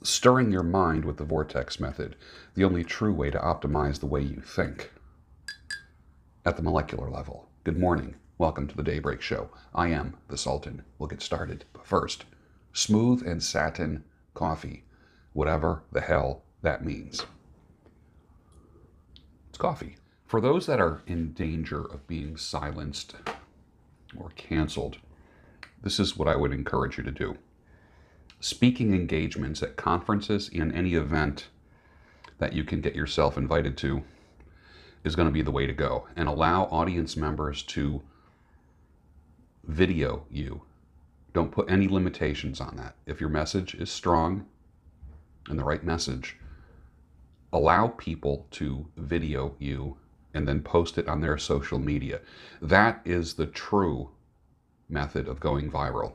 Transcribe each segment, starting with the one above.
stirring your mind with the vortex method, the only true way to optimize the way you think at the molecular level. Good morning. Welcome to the Daybreak Show. I am the Sultan. We'll get started. But first, smooth and satin coffee, whatever the hell that means. It's coffee. For those that are in danger of being silenced or canceled, this is what I would encourage you to do. Speaking engagements at conferences and any event that you can get yourself invited to is going to be the way to go. And allow audience members to video you. Don't put any limitations on that. If your message is strong and the right message, allow people to video you and then post it on their social media. That is the true method of going viral.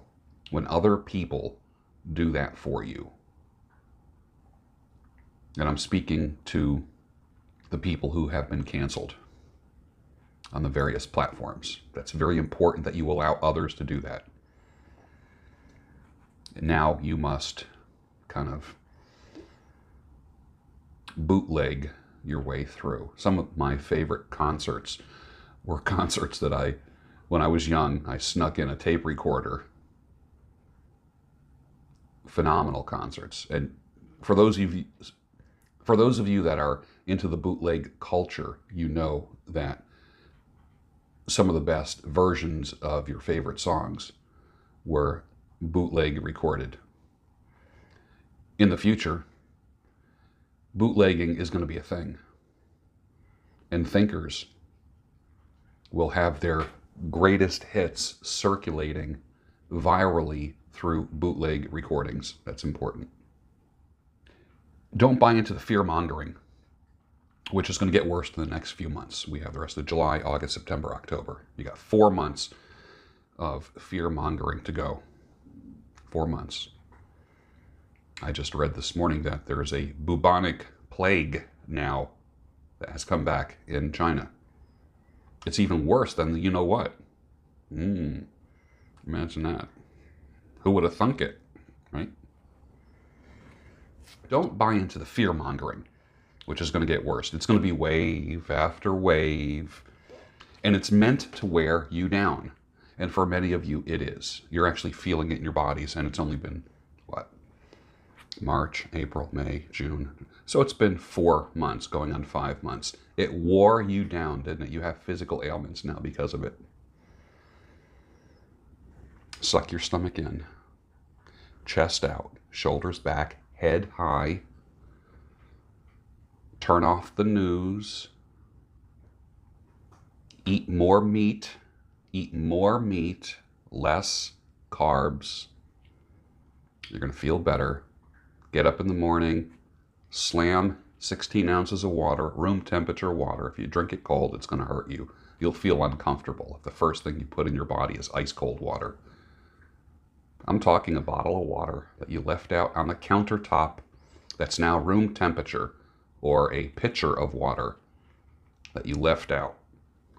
When other people do that for you. And I'm speaking to the people who have been canceled on the various platforms. That's very important that you allow others to do that. And now you must kind of bootleg your way through. Some of my favorite concerts were concerts that when I was young, I snuck in a tape recorder. Phenomenal concerts. And for those of you that are into the bootleg culture, you know that some of the best versions of your favorite songs were bootleg recorded. In the future, bootlegging is going to be a thing. And thinkers will have their greatest hits circulating virally through bootleg recordings. That's important. Don't buy into the fear-mongering, which is going to get worse in the next few months. We have the rest of July, August, September, October. You got 4 months of fear-mongering to go. 4 months. I just read this morning that there is a bubonic plague now that has come back in China. It's even worse than the you-know-what. Imagine that. Who would have thunk it, right? Don't buy into the fear-mongering, which is going to get worse. It's going to be wave after wave, and it's meant to wear you down. And for many of you, it is. You're actually feeling it in your bodies, and it's only been, March, April, May, June. So it's been 4 months, going on 5 months. It wore you down, didn't it? You have physical ailments now because of it. Suck your stomach in. Chest out, shoulders back, head high. Turn off the news. Eat more meat. Less carbs. You're going to feel better. Get up in the morning. Slam 16 ounces of water, room temperature water. If you drink it cold, it's going to hurt you. You'll feel uncomfortable if the first thing you put in your body is ice cold water. I'm talking a bottle of water that you left out on the countertop that's now room temperature, or a pitcher of water that you left out.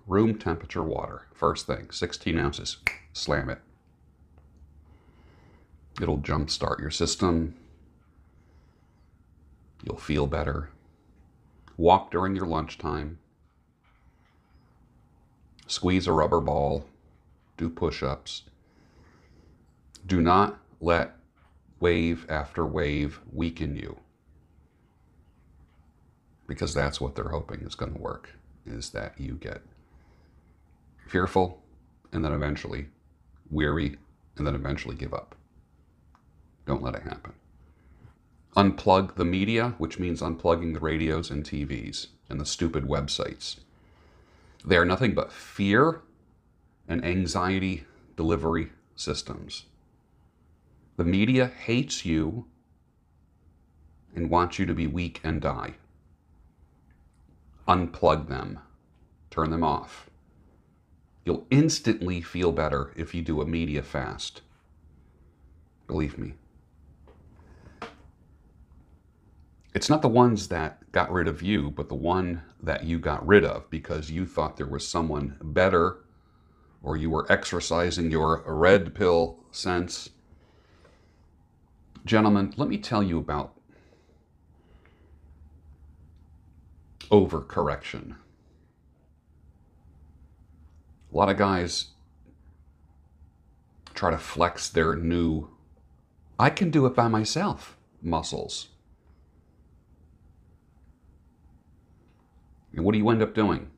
Room temperature water. First thing, 16 ounces. Slam it. It'll jumpstart your system. You'll feel better. Walk during your lunchtime. Squeeze a rubber ball. Do push-ups. Do not let wave after wave weaken you. Because that's what they're hoping is going to work, is that you get fearful and then eventually weary and then eventually give up. Don't let it happen. Unplug the media, which means unplugging the radios and TVs and the stupid websites. They are nothing but fear and anxiety delivery systems. The media hates you and wants you to be weak and die. Unplug them. Turn them off. You'll instantly feel better if you do a media fast. Believe me. It's not the ones that got rid of you, but the one that you got rid of because you thought there was someone better, or you were exercising your red pill sense. Gentlemen, let me tell you about overcorrection. A lot of guys try to flex their new, I can do it by myself muscles. And what do you end up doing?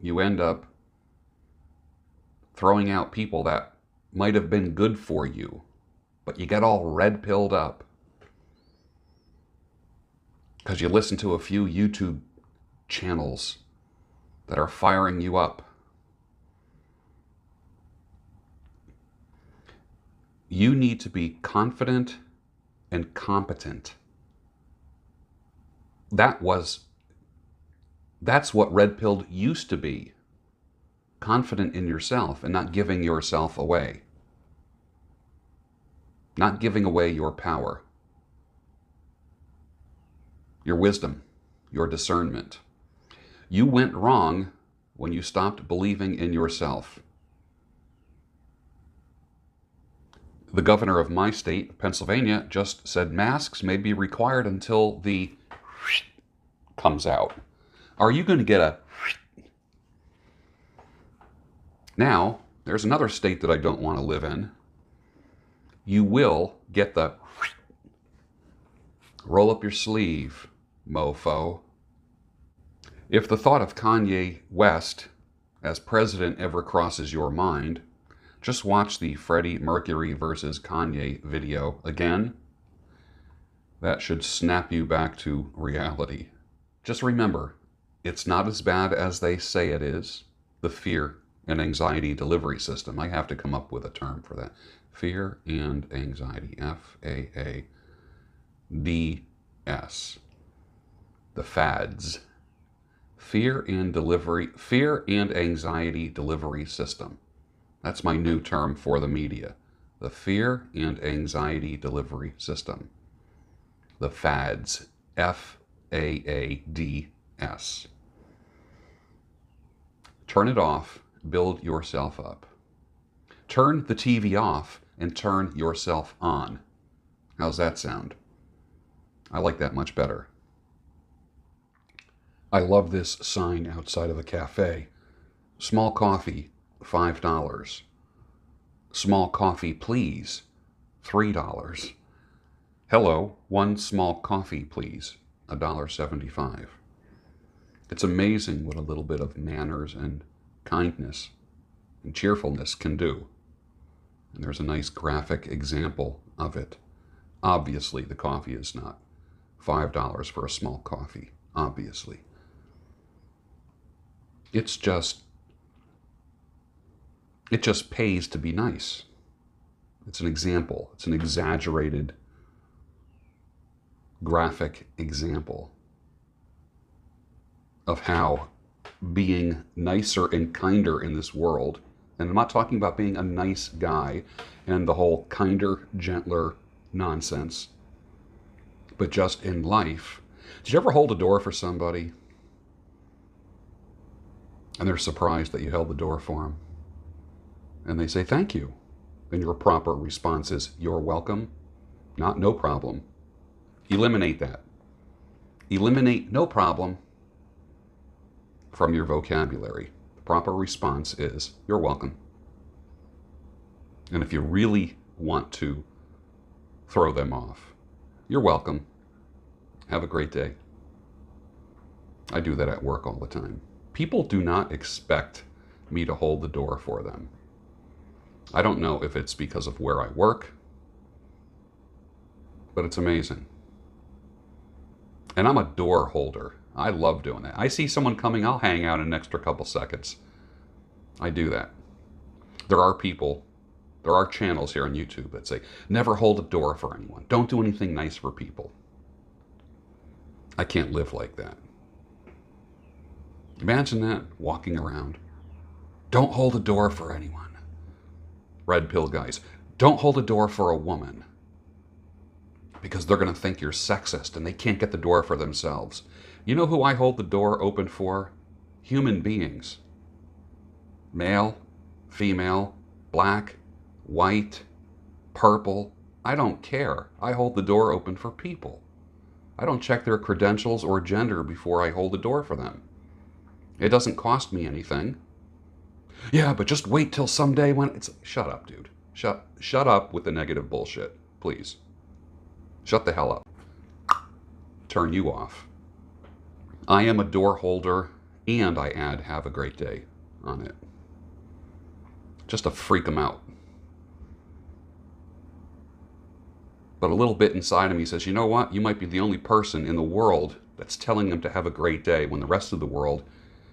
You end up throwing out people that might have been good for you, but you get all red-pilled up because you listen to a few YouTube channels that are firing you up. You need to be confident and competent. That's what red-pilled used to be. Confident in yourself and not giving yourself away. Not giving away your power, your wisdom, your discernment. You went wrong when you stopped believing in yourself. The governor of my state, Pennsylvania, just said masks may be required until the comes out. Are you going to get a... Now, there's another state that I don't want to live in. You will get the roll up your sleeve, mofo. If the thought of Kanye West as president ever crosses your mind, just watch the Freddie Mercury versus Kanye video again. That should snap you back to reality. Just remember, it's not as bad as they say it is. The fear and anxiety delivery system. I have to come up with a term for that. Fear and anxiety. F-A-A-D-S. The fads. Fear and anxiety delivery system. That's my new term for the media. The fear and anxiety delivery system. The fads. F-A-A-D-S. Turn it off. Build yourself up. Turn the TV off and turn yourself on. How's that sound? I like that much better. I love this sign outside of a cafe. Small coffee, $5. Small coffee, please, $3. Hello, one small coffee, please, $1.75. It's amazing what a little bit of manners and kindness and cheerfulness can do. And there's a nice graphic example of it. Obviously, the coffee is not $5 for a small coffee. Obviously. It just pays to be nice. It's an example. It's an exaggerated graphic example of how being nicer and kinder in this world, and I'm not talking about being a nice guy and the whole kinder, gentler nonsense, but just in life. Did you ever hold a door for somebody and they're surprised that you held the door for them? And they say, thank you. And your proper response is, you're welcome, not no problem. Eliminate that. Eliminate no problem from your vocabulary. The proper response is, you're welcome. And if you really want to throw them off, you're welcome. Have a great day. I do that at work all the time. People do not expect me to hold the door for them. I don't know if it's because of where I work, but it's amazing. And I'm a door holder. I love doing that. I see someone coming, I'll hang out an extra couple seconds. I do that. There are channels here on YouTube that say, never hold a door for anyone. Don't do anything nice for people. I can't live like that. Imagine that, walking around. Don't hold a door for anyone. Red pill guys, don't hold a door for a woman because they're going to think you're sexist and they can't get the door for themselves. You know who I hold the door open for? Human beings. Male, female, black, white, purple. I don't care. I hold the door open for people. I don't check their credentials or gender before I hold the door for them. It doesn't cost me anything. Yeah, but just wait till someday when it's... Shut up, dude. Shut up with the negative bullshit, please. Shut the hell up. Turn you off. I am a door holder, and I add have a great day on it. Just to freak them out. But a little bit inside of me says, you know what? You might be the only person in the world that's telling them to have a great day when the rest of the world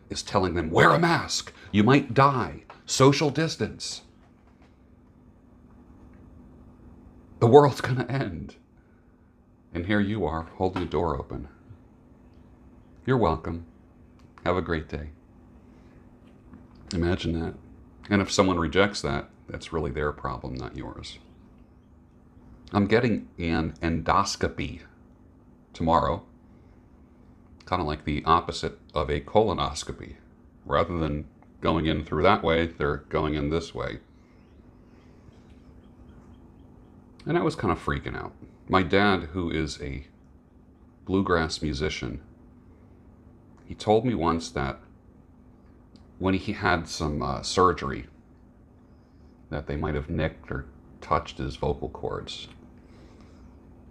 is telling them, wear a mask, you might die, social distance. The world's going to end. And here you are, holding the door open. You're welcome. Have a great day. Imagine that. And if someone rejects that, that's really their problem, not yours. I'm getting an endoscopy tomorrow. Kind of like the opposite of a colonoscopy. Rather than going in through that way, they're going in this way. And I was kind of freaking out. My dad, who is a bluegrass musician, he told me once that when he had some surgery, that they might have nicked or touched his vocal cords,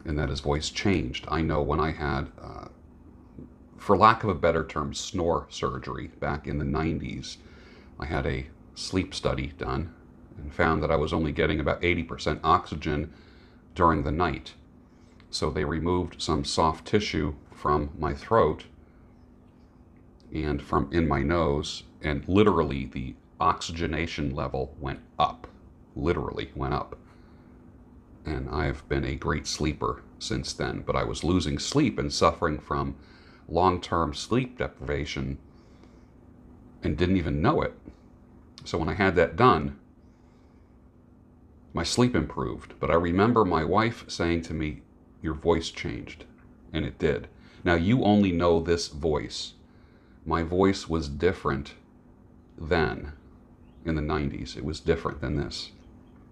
and that his voice changed. I know when I had, for lack of a better term, snore surgery back in the 90s, I had a sleep study done and found that I was only getting about 80% oxygen during the night. So they removed some soft tissue from my throat and from in my nose, and literally the oxygenation level went up. Literally went up. And I've been a great sleeper since then, but I was losing sleep and suffering from long-term sleep deprivation and didn't even know it. So when I had that done, my sleep improved. But I remember my wife saying to me, your voice changed. And it did. Now you only know this voice. My voice was different then, in the 90s. It was different than this.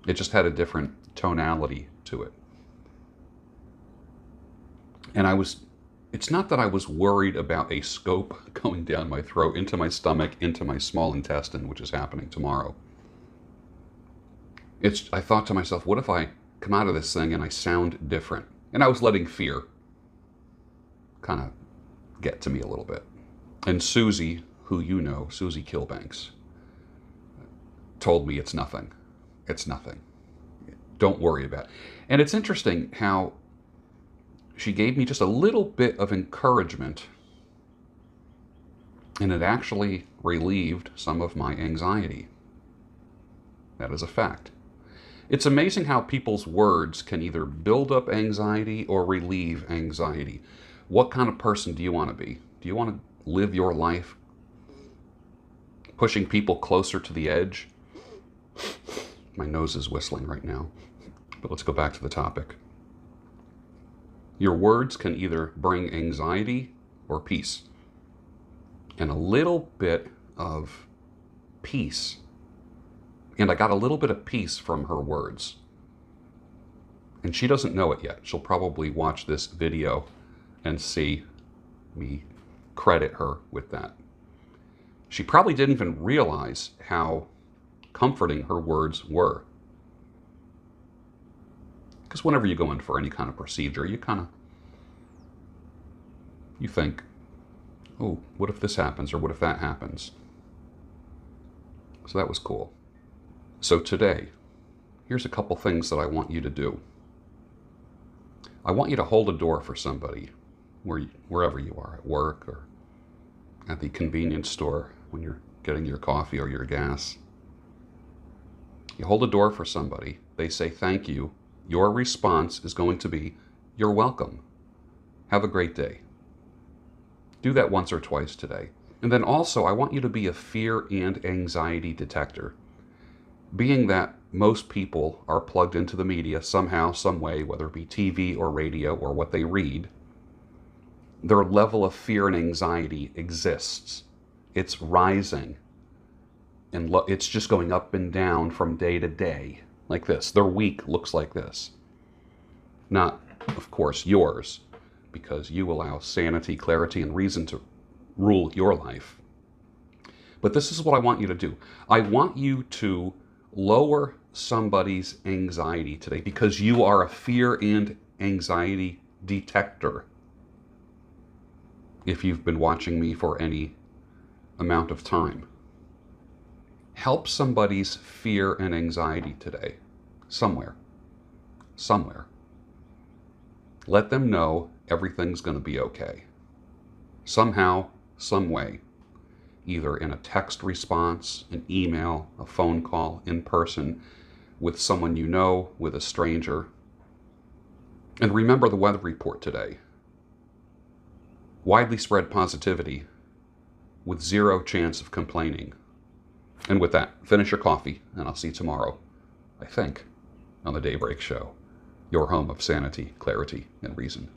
It just had a different tonality to it. And it's not that I was worried about a scope going down my throat, into my stomach, into my small intestine, which is happening tomorrow. I thought to myself, what if I come out of this thing and I sound different? And I was letting fear kind of get to me a little bit. And Susie, who you know, Susie Kilbanks, told me it's nothing. It's nothing. Don't worry about it. And it's interesting how she gave me just a little bit of encouragement, and it actually relieved some of my anxiety. That is a fact. It's amazing how people's words can either build up anxiety or relieve anxiety. What kind of person do you want to be? Do you want to live your life pushing people closer to the edge? My nose is whistling right now, but let's go back to the topic. Your words can either bring anxiety or peace. And a little bit of peace. And I got a little bit of peace from her words. And she doesn't know it yet. She'll probably watch this video and see me credit her with that. She probably didn't even realize how comforting her words were. Because whenever you go in for any kind of procedure, you think, oh, what if this happens or what if that happens? So that was cool. So today, here's a couple things that I want you to do. I want you to hold a door for somebody, wherever you are, at work or at the convenience store when you're getting your coffee or your gas. You hold a door for somebody, they say thank you. Your response is going to be, you're welcome. Have a great day. Do that once or twice today. And then also, I want you to be a fear and anxiety detector. Being that most people are plugged into the media somehow, some way, whether it be TV or radio or what they read, their level of fear and anxiety exists. It's rising. And it's just going up and down from day to day, like this. Their week looks like this. Not, of course, yours, because you allow sanity, clarity, and reason to rule your life. But this is what I want you to do. I want you to lower somebody's anxiety today because you are a fear and anxiety detector. If you've been watching me for any amount of time, help somebody's fear and anxiety today. Somewhere. Let them know everything's going to be okay. Somehow, some way. Either in a text response, an email, a phone call, in person, with someone you know, with a stranger. And remember the weather report today. Widely spread positivity with zero chance of complaining. And with that, finish your coffee, and I'll see you tomorrow, I think, on the Daybreak Show, your home of sanity, clarity, and reason.